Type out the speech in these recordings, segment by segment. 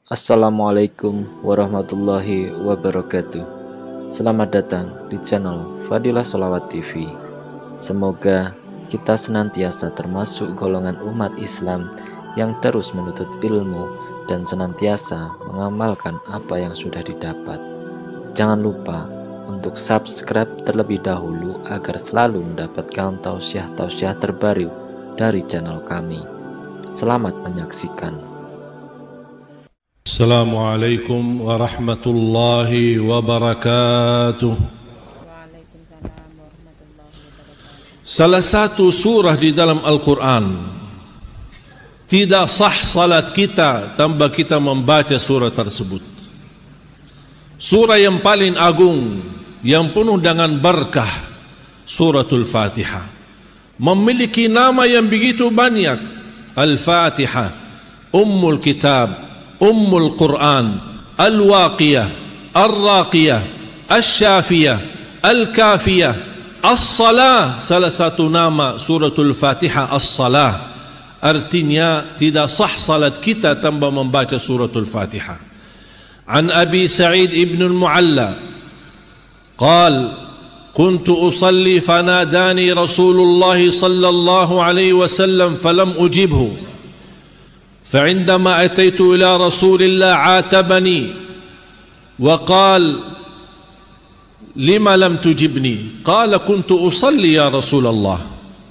Assalamualaikum warahmatullahi wabarakatuh. Selamat datang di channel Fadilah Sholawat TV. Semoga kita senantiasa termasuk golongan umat Islam yang terus menuntut ilmu dan senantiasa mengamalkan apa yang sudah didapat. Jangan lupa untuk subscribe terlebih dahulu agar selalu mendapatkan tausiah-tausiah terbaru dari channel kami. Selamat menyaksikan. Assalamualaikum warahmatullahi wabarakatuh. Salah satu surah di dalam Al-Quran, tidak sah salat kita tanpa kita membaca surah tersebut. Surah yang paling agung, yang penuh dengan berkah, Suratul Fatihah, memiliki nama yang begitu banyak. Al-Fatihah, Ummul Kitab, Ummul Quran, Al-Waqiyah, Ar-Raqiyah, Al-Syafiyah, Al-Kafiyah, As-Salah. Salah satu nama Suratul Fatihah As-Salah. Artinya tidak sah salat kita tanpa membaca Suratul Fatihah. An Abi Sa'id ibn al-Mu'alla قال كنت أصلي فناداني رسول الله صلى الله عليه وسلم فلم أجبه فعندما أتيت إلى رسول الله عاتبني وقال لما لم تجبني؟ قال كنت أصلي يا رسول الله.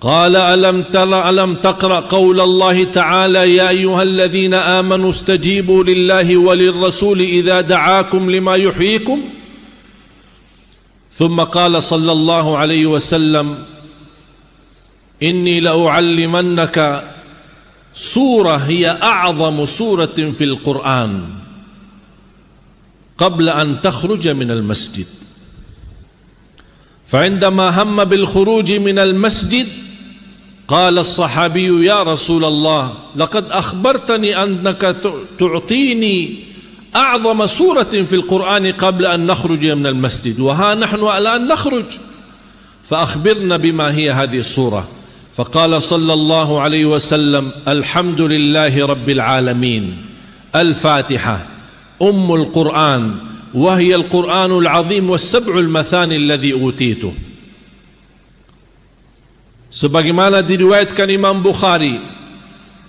قال ألم تقرأ قول الله تعالى يا أيها الذين آمنوا استجيبوا لله وللرسول إذا دعاكم لما يحييكم؟ ثم قال صلى الله عليه وسلم إني لأعلمنك سورة هي أعظم سورة في القرآن قبل أن تخرج من المسجد. فعندما هم بالخروج من المسجد قال الصحابي يا رسول الله لقد أخبرتني أنك تعطيني أعظم سورة في القرآن قبل أن نخرج من المسجد وها نحن الآن نخرج فأخبرنا بما هي هذه السورة. فقال صلى الله عليه وسلم الحمد لله رب العالمين الفاتحة أم القرآن وهي القرآن العظيم والسبع المثاني الذي أوتيته. Sebagaimana diriwayatkan Imam Bukhari,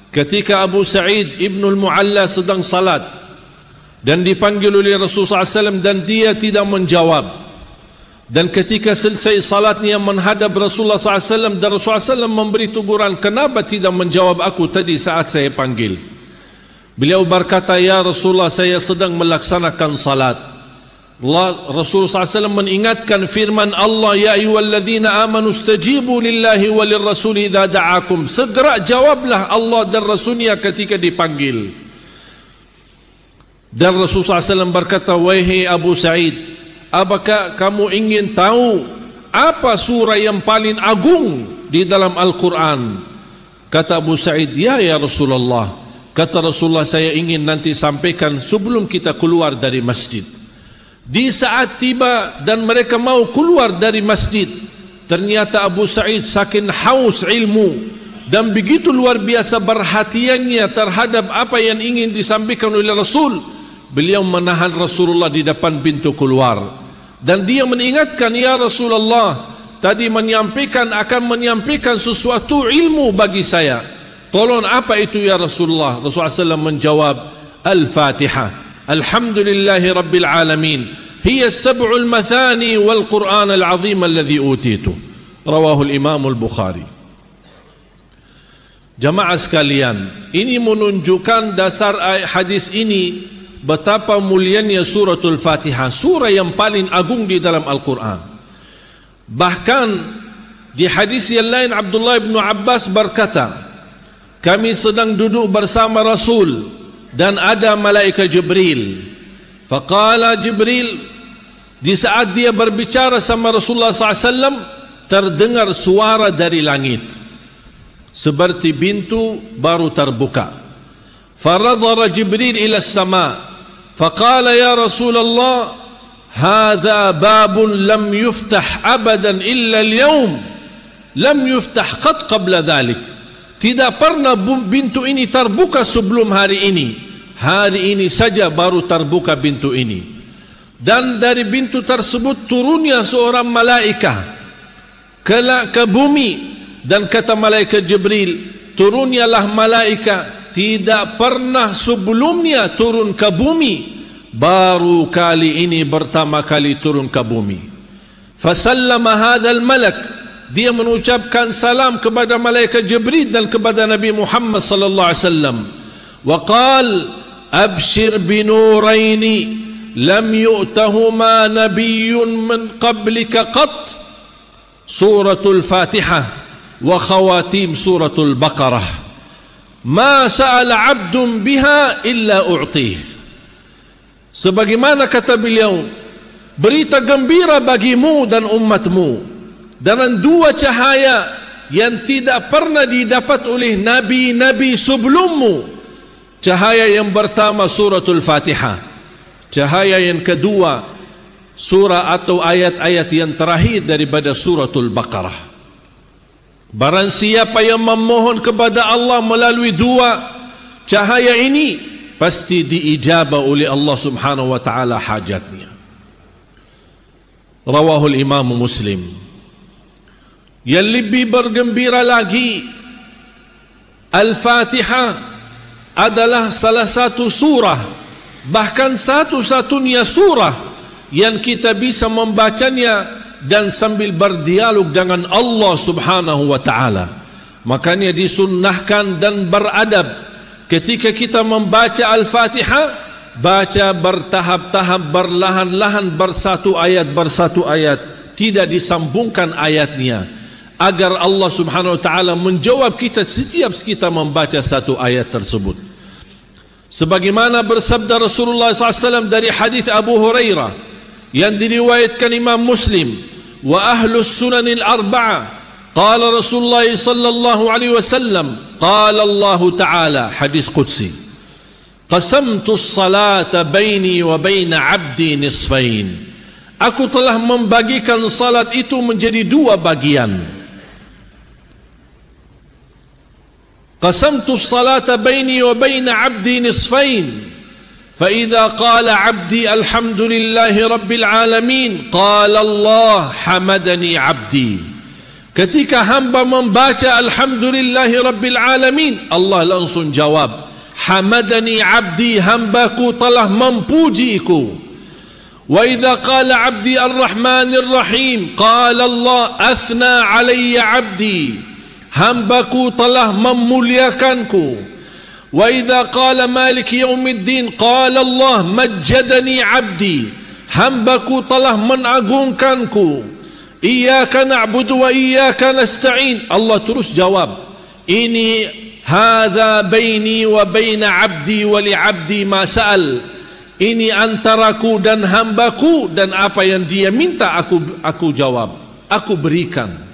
ketika Abu Sa'id ibn al-Mu'alla sedang salat dan dipanggil oleh Rasulullah SAW dan dia tidak menjawab. Dan ketika selesai salatnya menghadap Rasulullah SAW dan Rasulullah SAW memberi teguran, kenapa tidak menjawab aku tadi saat saya panggil? Beliau berkata, ya Rasulullah, saya sedang melaksanakan salat. Rasulullah SAW mengingatkan firman Allah, ya ayyuhalladzina amanu istajibu lillahi walirrasuli idza da'akum. Segera jawablah Allah dan Rasulnya ketika dipanggil. Dan Rasulullah SAW berkata, wahai Abu Sa'id, apakah kamu ingin tahu apa surah yang paling agung di dalam Al-Quran? Kata Abu Sa'id, ya Rasulullah. Kata Rasulullah, saya ingin nanti sampaikan sebelum kita keluar dari masjid. Di saat tiba dan mereka mau keluar dari masjid, ternyata Abu Sa'id saking haus ilmu dan begitu luar biasa perhatiannya terhadap apa yang ingin disampaikan oleh Rasul, beliau menahan Rasulullah di depan pintu keluar dan dia mengingatkan, ya Rasulullah, tadi akan menyampaikan sesuatu ilmu bagi saya, tolong apa itu ya Rasulullah? Rasulullah SAW menjawab, Al-Fatihah Alhamdulillahi Rabbil Alamin hiya sab'ul mathani wal Qur'an al-azim alladhi utitu. Rawahu al-Imam al-Bukhari. Jamaah sekalian, ini menunjukkan dasar hadis ini betapa mulianya Suratul Fatihah, surah yang paling agung di dalam Al-Quran. Bahkan di hadis yang lain Abdullah bin Abbas berkata, kami sedang duduk bersama Rasul dan ada malaikat Jibril. Faqala Jibril, di saat dia berbicara sama Rasulullah SAW, terdengar suara dari langit seperti pintu baru terbuka. Faradhara Jibril ila as-sama' فقال يا رسول الله هذا باب لم يفتح أبدا إلا اليوم لم يفتح قد قبل ذلك. Tidak pernah pintu ini terbuka sebelum hari ini, hari ini saja baru terbuka pintu ini. Dan dari pintu tersebut turunnya seorang malaikat ke bumi, dan kata malaikat Jibril, turunyalah malaikat tidak pernah sebelumnya turun ke bumi, baru kali ini pertama kali turun ke bumi. Fasallama hadzal malak, dia mengucapkan salam kepada malaikat Jibril dan kepada Nabi Muhammad sallallahu alaihi wasallam. Wa qala abshir binuraini lam yu'tahuma nabiyyun min qablika qat, suratul Fatihah wa khawatim suratul Baqarah, ma sa'ala 'abdun biha illa u'tih. Sebagaimana kata beliau, berita gembira bagimu dan umatmu dengan dua cahaya yang tidak pernah didapat oleh nabi-nabi sebelummu. Cahaya yang pertama suratul Fatihah, cahaya yang kedua surah atau ayat-ayat yang terakhir daripada suratul Baqarah. Barang siapa yang memohon kepada Allah melalui dua cahaya ini, pasti diijabah oleh Allah subhanahu wa ta'ala hajatnya. Rawahul Imam Muslim. Yang lebih bergembira lagi, Al-Fatihah adalah salah satu surah, bahkan satu-satunya surah yang kita bisa membacanya dan sambil berdialog dengan Allah subhanahu wa ta'ala. Makanya disunnahkan dan beradab ketika kita membaca Al-Fatihah, baca bertahap-tahap, berlahan-lahan, bersatu ayat, tidak disambungkan ayatnya, agar Allah subhanahu wa ta'ala menjawab kita setiap kita membaca satu ayat tersebut. Sebagaimana bersabda Rasulullah SAW dari hadis Abu Hurairah yang diriwayatkan Imam Muslim wa ahlus sunanil arba'ah, qala Rasulullah sallallahu alaihi wasallam, qala Allah ta'ala, hadis qudsi, qasamtu as-salata baini wa baina 'abdi nisfain, aku telah membagikan salat itu menjadi dua bagian. Qasamtu as-salata baini wa baina 'abdi nisfain, fa idza qala 'abdi alhamdulillahi rabbil alamin, qala Allah hamadani 'abdi. Ketika hamba membaca alhamdulillahi rabbil alamin, Allah langsung jawab, hamadani 'abdi, hambaku telah memujiku. Wa idza qala 'abdi ar-rahmanir rahim, qala Allah athna 'alayya 'abdi, hambaku telah memuliakanku. Wa idza qala maliki yaumiddin, qala Allah majjadani 'abdi, hambaku telah mengagungkanku. Iyyaka na'budu wa iyyaka nasta'in, Allah terus jawab, ini hadza baini wa baina 'abdi wa li 'abdi ma sa'al, ini antaraku dan hambaku, dan apa yang dia minta aku jawab, aku berikan.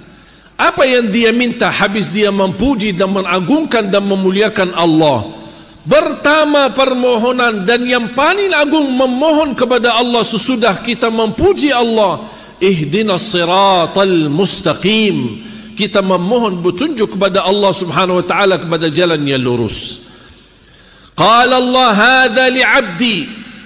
Apa yang dia minta, habis dia memuji dan mengagungkan dan memuliakan Allah. Pertama permohonan dan yang paling agung memohon kepada Allah sesudah kita memuji Allah, ihdinas siratal mustaqim, kita memohon petunjuk kepada Allah subhanahu wa ta'ala kepada jalan yang lurus. Qala Allah hadza li 'abdi,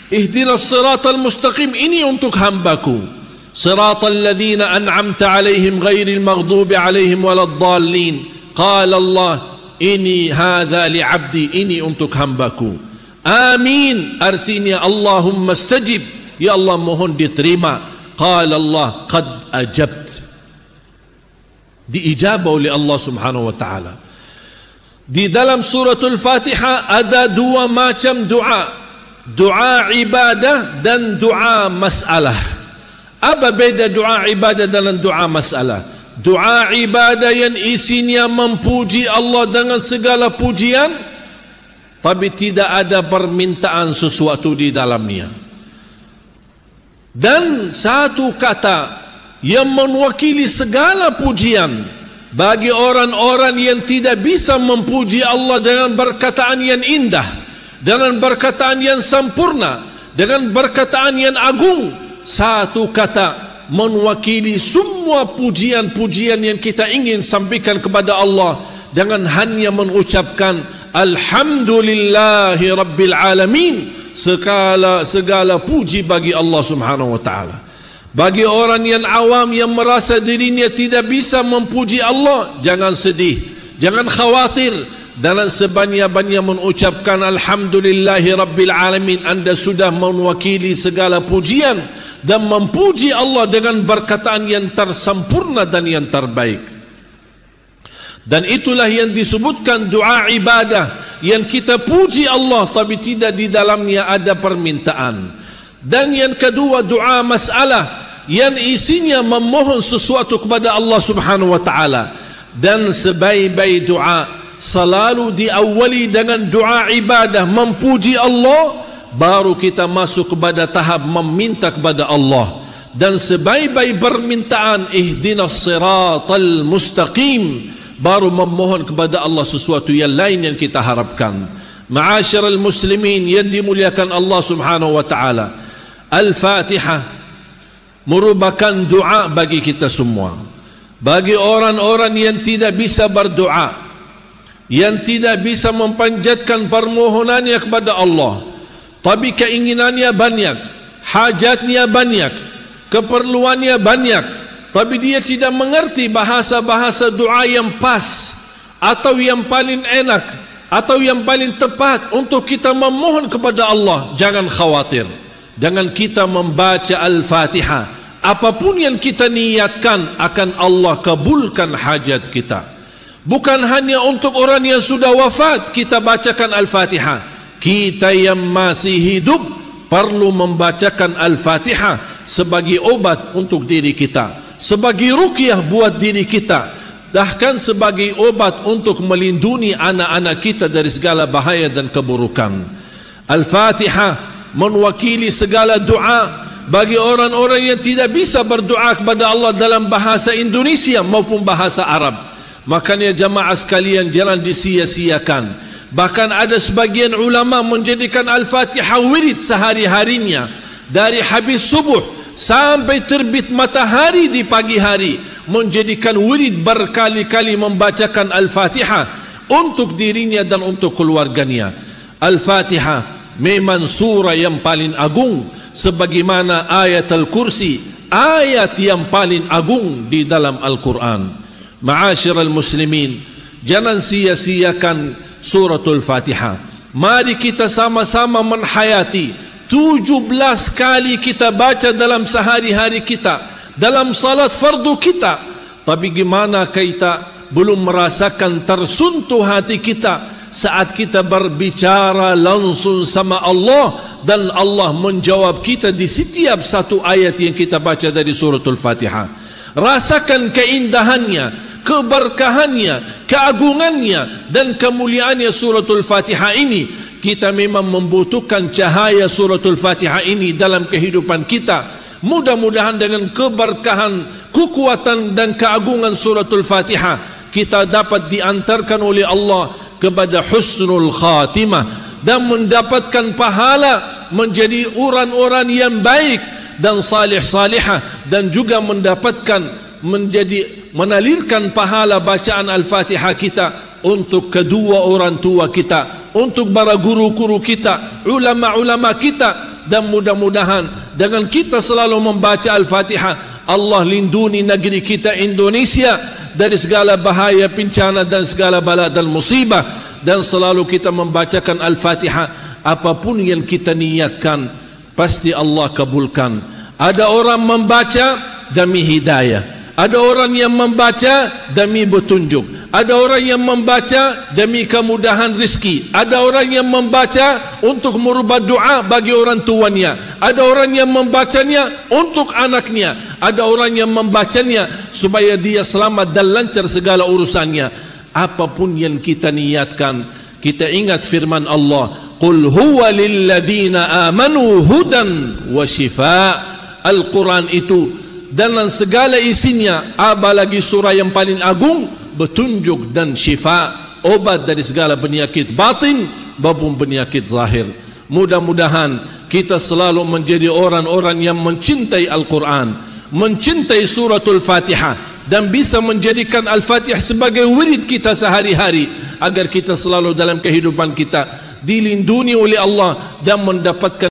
ihdinas siratal mustaqim, ini untuk hambaku. Siratal ladzina an'amta 'alaihim ghairil maghdubi 'alaihim waladdallin. Qala Allah, ini hadza li 'abdi, ini untuk hambaku. Amin, artinya Allahumma stajib, ya Allah mohon diterima. Qala Allah qad ajabt, diijabah oleh Allah subhanahu wa ta'ala. Di dalam suratul Fatihah ada dua macam doa, doa ibadah dan doa masalah. Apa beda doa ibadah dan doa masalah? Doa ibadah yang isinya memuji Allah dengan segala pujian, tapi tidak ada permintaan sesuatu di dalamnya. Dan satu kata yang mewakili segala pujian bagi orang-orang yang tidak bisa memuji Allah dengan perkataan yang indah, dengan perkataan yang sempurna, dengan perkataan yang agung. Satu kata mewakili semua pujian-pujian yang kita ingin sampaikan kepada Allah dengan hanya mengucapkan alhamdulillahi rabbil alamin, segala puji bagi Allah Subhanahu wa taala. Bagi orang yang awam yang merasa dirinya tidak bisa memuji Allah, jangan sedih, jangan khawatir. Dalam sebanyak-banyak mengucapkan alhamdulillahi rabbil alamin, anda sudah mewakili segala pujian dan memuji Allah dengan perkataan yang tersempurna dan yang terbaik. Dan itulah yang disebutkan doa ibadah, yang kita puji Allah tapi tidak di dalamnya ada permintaan. Dan yang kedua doa masalah, yang isinya memohon sesuatu kepada Allah Subhanahu wa taala. Dan sebaik-baik doa selalu diawali dengan doa ibadah, memuji Allah, baru kita masuk kepada tahap meminta kepada Allah. Dan sebaik-baik permintaan ihdinas siratal mustaqim, baru memohon kepada Allah sesuatu yang lain yang kita harapkan. Ma'asyiral muslimin yang dimuliakan Allah Subhanahu wa taala, Al-Fatihah merupakan doa bagi kita semua. Bagi orang-orang yang tidak bisa berdoa, yang tidak bisa mempanjatkan permohonannya kepada Allah, tapi keinginannya banyak, hajatnya banyak, keperluannya banyak, tapi dia tidak mengerti bahasa-bahasa doa yang pas atau yang paling enak atau yang paling tepat untuk kita memohon kepada Allah. Jangan khawatir, dengan kita membaca Al-Fatihah, apapun yang kita niatkan akan Allah kabulkan hajat kita. Bukan hanya untuk orang yang sudah wafat kita bacakan Al-Fatihah, kita yang masih hidup perlu membacakan Al-Fatihah sebagai obat untuk diri kita, sebagai ruqyah buat diri kita, bahkan sebagai obat untuk melindungi anak-anak kita dari segala bahaya dan keburukan. Al-Fatihah mewakili segala doa bagi orang-orang yang tidak bisa berdoa kepada Allah dalam bahasa Indonesia maupun bahasa Arab. Makanya jamaah sekalian, jangan disia-siakan. Bahkan ada sebagian ulama menjadikan Al-Fatihah wirid sehari-harinya, dari habis subuh sampai terbit matahari di pagi hari, menjadikan wirid berkali-kali membacakan Al-Fatihah untuk dirinya dan untuk keluarganya. Al-Fatihah memang surah yang paling agung, sebagaimana ayat Al-Kursi, ayat yang paling agung di dalam Al-Quran. Ma'asyiral muslimin, jangan sia-siakan suratul Fatihah. Mari kita sama-sama menghayati 17 kali kita baca dalam sehari-hari kita, dalam salat fardu kita. Tapi gimana kita belum merasakan tersentuh hati kita saat kita berbicara langsung sama Allah, dan Allah menjawab kita di setiap satu ayat yang kita baca dari suratul Fatihah. Rasakan keindahannya, keberkahannya, keagungannya dan kemuliaannya suratul Fatihah ini. Kita memang membutuhkan cahaya suratul Fatihah ini dalam kehidupan kita. Mudah-mudahan dengan keberkahan, kekuatan dan keagungan suratul Fatihah, kita dapat diantarkan oleh Allah kepada husnul khatimah dan mendapatkan pahala menjadi orang-orang yang baik dan salih-salihah, dan juga mendapatkan menalirkan pahala bacaan Al-Fatihah kita untuk kedua orang tua kita, untuk para guru-guru kita, ulama-ulama kita. Dan mudah-mudahan dengan kita selalu membaca Al-Fatihah, Allah lindungi negeri kita Indonesia dari segala bahaya, bencana dan segala bala dan musibah. Dan selalu kita membacakan Al-Fatihah, apapun yang kita niatkan pasti Allah kabulkan. Ada orang membaca demi hidayah, ada orang yang membaca demi petunjuk, ada orang yang membaca demi kemudahan rezeki, ada orang yang membaca untuk merubah doa bagi orang tuanya, ada orang yang membacanya untuk anaknya, ada orang yang membacanya supaya dia selamat dan lancar segala urusannya. Apapun yang kita niatkan, kita ingat firman Allah, qul huwa lilladzina amanu hudan wa shifa. Al-Quran itu dan segala isinya, apalagi surah yang paling agung, petunjuk dan syifa, obat dari segala penyakit batin maupun penyakit zahir. Mudah-mudahan kita selalu menjadi orang-orang yang mencintai Al-Quran, mencintai suratul Fatihah, dan bisa menjadikan Al-Fatihah sebagai wirid kita sehari-hari, agar kita selalu dalam kehidupan kita dilindungi oleh Allah dan mendapatkan